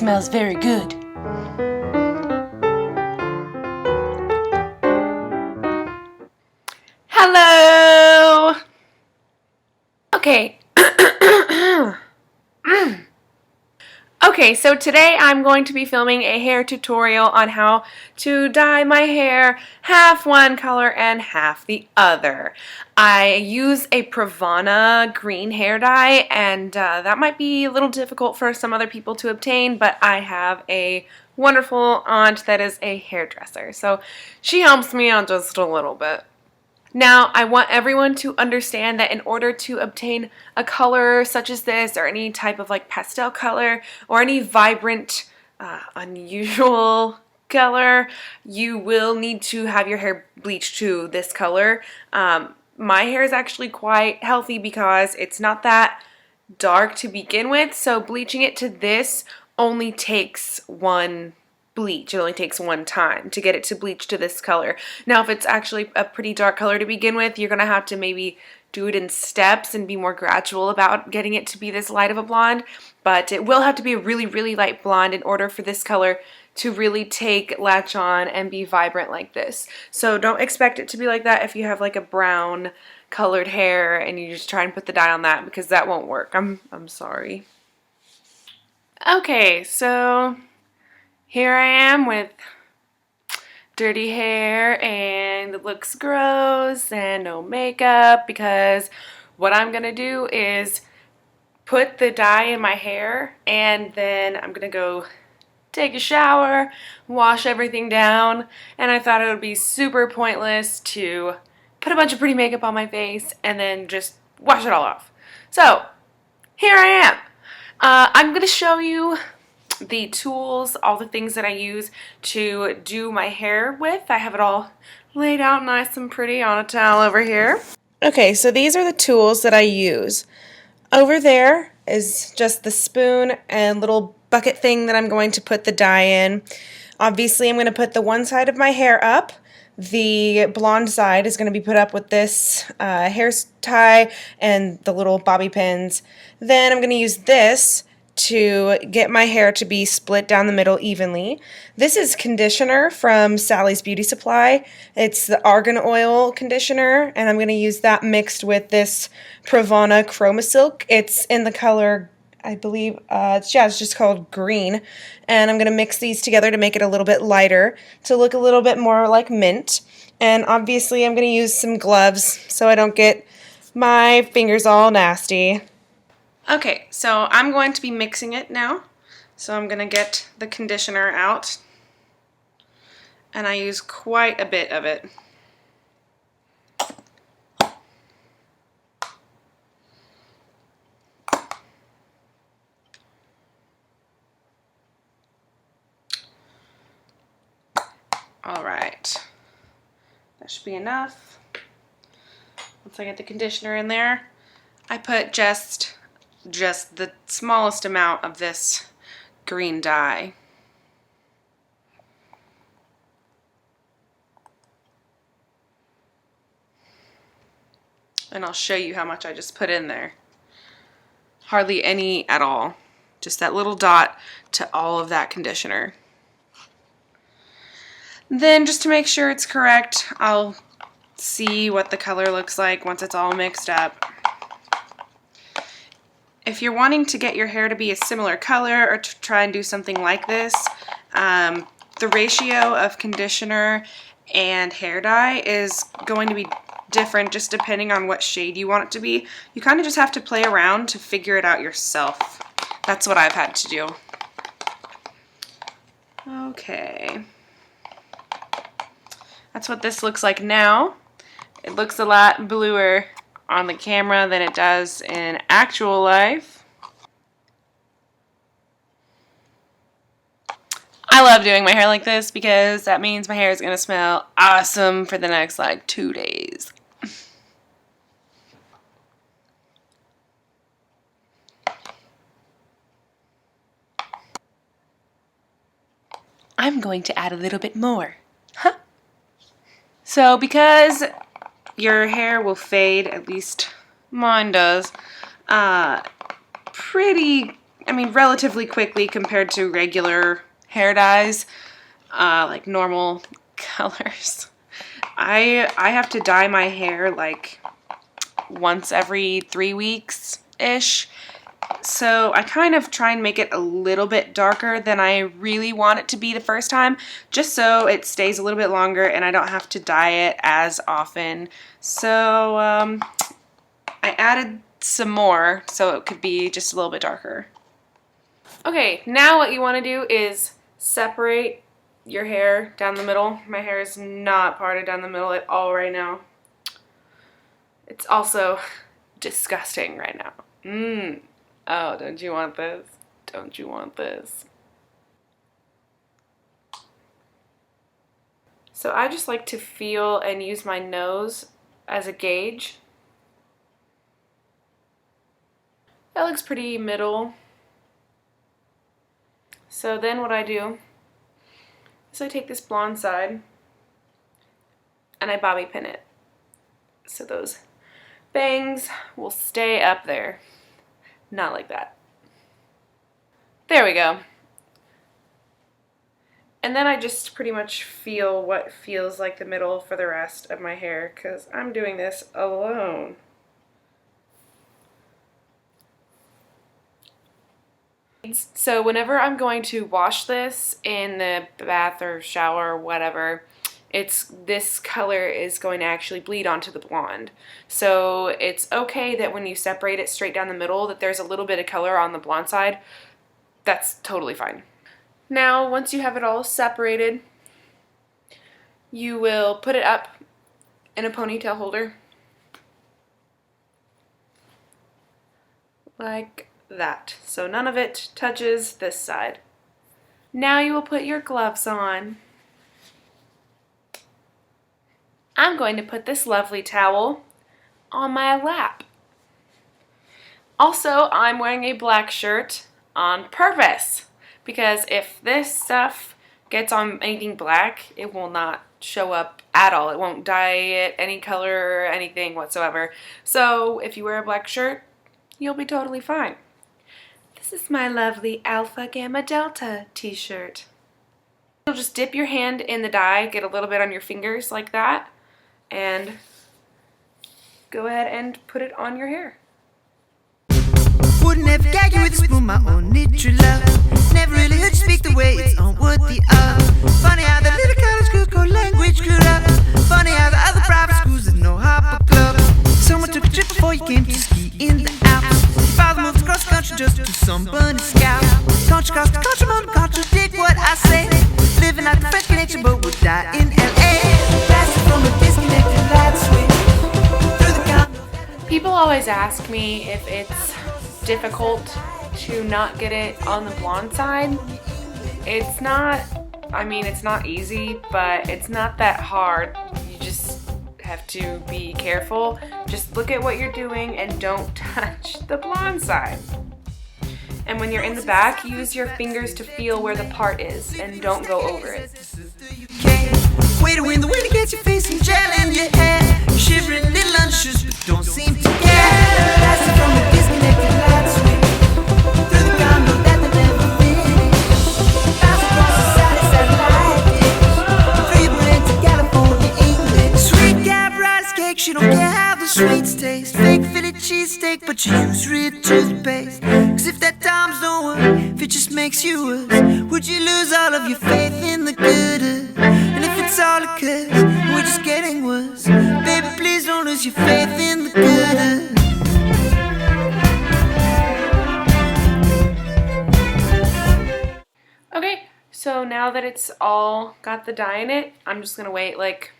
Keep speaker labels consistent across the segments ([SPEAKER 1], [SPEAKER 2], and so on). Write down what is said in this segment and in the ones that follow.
[SPEAKER 1] smells very good. Hello! Okay. Okay, so today I'm going to be filming a hair tutorial on how to dye my hair half one color and half the other. I use a Pravana green hair dye, and that might be a little difficult for some other people to obtain, but I have a wonderful aunt that is a hairdresser, so she helps me out just a little bit. Now, I want everyone to understand that in order to obtain a color such as this, or any type of like pastel color, or any vibrant, unusual color, you will need to have your hair bleached to this color. My hair is actually quite healthy because it's not that dark to begin with, so bleaching it to this only takes one bleach. It only takes one time to get it to bleach to this color. Now, if it's actually a pretty dark color to begin with, you're going to have to maybe do it in steps and be more gradual about getting it to be this light of a blonde, but it will have to be a really, really light blonde in order for this color to really latch on and be vibrant like this. So don't expect it to be like that if you have like a brown colored hair and you just try and put the dye on that, because that won't work. I'm sorry. Okay, so here I am with dirty hair and it looks gross and no makeup, because what I'm going to do is put the dye in my hair and then I'm going to go take a shower, wash everything down, and I thought it would be super pointless to put a bunch of pretty makeup on my face and then just wash it all off. So here I am. I'm going to show you the tools, all the things that I use to do my hair with. I have it all laid out nice and pretty on a towel over here. Okay, so these are the tools that I use. Over there is just the spoon and little bucket thing that I'm going to put the dye in. Obviously, I'm going to put the one side of my hair up. The blonde side is going to be put up with this hair tie and the little bobby pins. Then I'm going to use this to get my hair to be split down the middle evenly. This is conditioner from Sally's Beauty Supply. It's the argan oil conditioner, and I'm going to use that mixed with this Pravana Chroma Silk. It's in the color, I believe, it's just called green. And I'm going to mix these together to make it a little bit lighter, to look a little bit more like mint. And obviously I'm going to use some gloves so I don't get my fingers all nasty. Okay, so I'm going to be mixing it now. So I'm going to get the conditioner out, and I use quite a bit of it. All right, that should be enough. Once I get the conditioner in there, I put just the smallest amount of this green dye. And I'll show you how much I just put in there. Hardly any at all. Just that little dot to all of that conditioner. Then, just to make sure it's correct, I'll see what the color looks like once it's all mixed up. If you're wanting to get your hair to be a similar color, or to try and do something like this, the ratio of conditioner and hair dye is going to be different just depending on what shade you want it to be. You kind of just have to play around to figure it out yourself. That's what I've had to do. Okay. That's what this looks like now. It looks a lot bluer on the camera than it does in actual life. I love doing my hair like this because that means my hair is going to smell awesome for the next like 2 days. I'm going to add a little bit more. Huh? So because your hair will fade, at least mine does, pretty I mean, relatively quickly compared to regular hair dyes, like normal colors. I have to dye my hair like once every 3 weeks-ish. So I kind of try and make it a little bit darker than I really want it to be the first time, just so it stays a little bit longer and I don't have to dye it as often. So I added some more so it could be just a little bit darker. Okay, now what you want to do is separate your hair down the middle. My hair is not parted down the middle at all right now. It's also disgusting right now. Oh, don't you want this? Don't you want this? So I just like to feel and use my nose as a gauge. That looks pretty middle. So then what I do is I take this blonde side and I bobby pin it. So those bangs will stay up there. Not like that. There we go. And then I just pretty much feel what feels like the middle for the rest of my hair, because I'm doing this alone. So whenever I'm going to wash this in the bath or shower or whatever, this color is going to actually bleed onto the blonde. So it's okay that when you separate it straight down the middle that there's a little bit of color on the blonde side. That's totally fine. Now once you have it all separated, you will put it up in a ponytail holder like that. So none of it touches this side. Now you will put your gloves on. I'm going to put this lovely towel on my lap. Also, I'm wearing a black shirt on purpose, because if this stuff gets on anything black, it will not show up at all. It won't dye it any color or anything whatsoever. So if you wear a black shirt, you'll be totally fine. This is my lovely Alpha Gamma Delta t-shirt. You'll just dip your hand in the dye, get a little bit on your fingers like that, and go ahead and put it on your hair.
[SPEAKER 2] Wouldn't ever gag you with a spoon, my own true love. Never really heard you speak the way it's on what the Funny how the little college schools go language screwed up. Funny how the other private schools didn't know hopper club. Someone took a trip before you came to ski in the Alps. Your father moved across the country just to do some bunny scout. Country cost to country, mom, contradict what I say. Living out the French connection, but would die in L.A. Blasted from a disconnected light switch.
[SPEAKER 1] People always ask me if it's difficult to not get it on the blonde side. It's not, I mean, it's not easy, but it's not that hard. You just have to be careful. Just look at what you're doing and don't touch the blonde side. And when you're in the back, use your fingers to feel where the part is and don't go over it.
[SPEAKER 2] Way to win the way to get your face and gel in your hair. Shivering little unshoes, but don't seem to care. Blasted from a disconnected light switch. Through the condo that they never finished. Bounce across the side of satellite dish. Through your brain to California, England. Sweet gap rice cake, she don't care how the sweets taste. Fake Philly cheesesteak, but you use real toothpaste. Cause if that times don't work, if it just makes you worse, would you lose all of your faith in the good? And if it's all it could, we're just getting worse. Baby, please don't lose your faith in the good.
[SPEAKER 1] Okay, so now that it's all got the dye in it, I'm just gonna wait like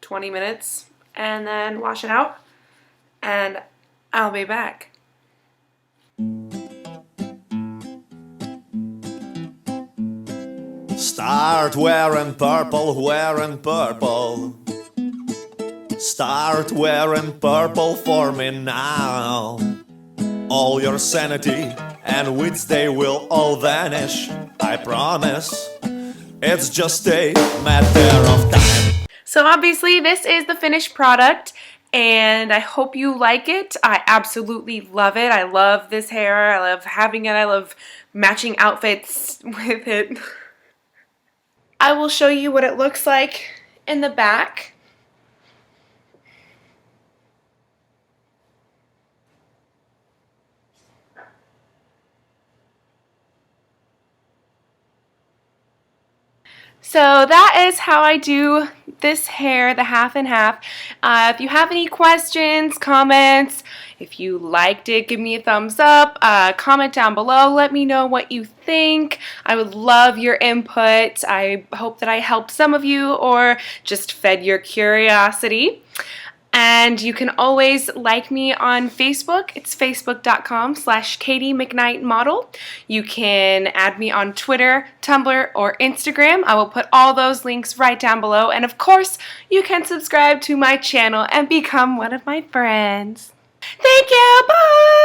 [SPEAKER 1] 20 minutes and then wash it out, and I'll be back.
[SPEAKER 3] Start wearing purple, wearing purple. Start wearing purple for me now. All your sanity and wits, they will all vanish, I promise. It's just a matter of time.
[SPEAKER 1] So obviously this is the finished product, and I hope you like it. I absolutely love it. I love this hair. I love having it. I love matching outfits with it. I will show you what it looks like in the back. So that is how I do this hair, the half and half. If you have any questions, comments, if you liked it, give me a thumbs up. Comment down below. Let me know what you think. I would love your input. I hope that I helped some of you or just fed your curiosity. And you can always like me on Facebook. It's facebook.com/Katie McKnight Model. You can add me on Twitter, Tumblr, or Instagram. I will put all those links right down below. And of course, you can subscribe to my channel and become one of my friends. Thank you. Bye.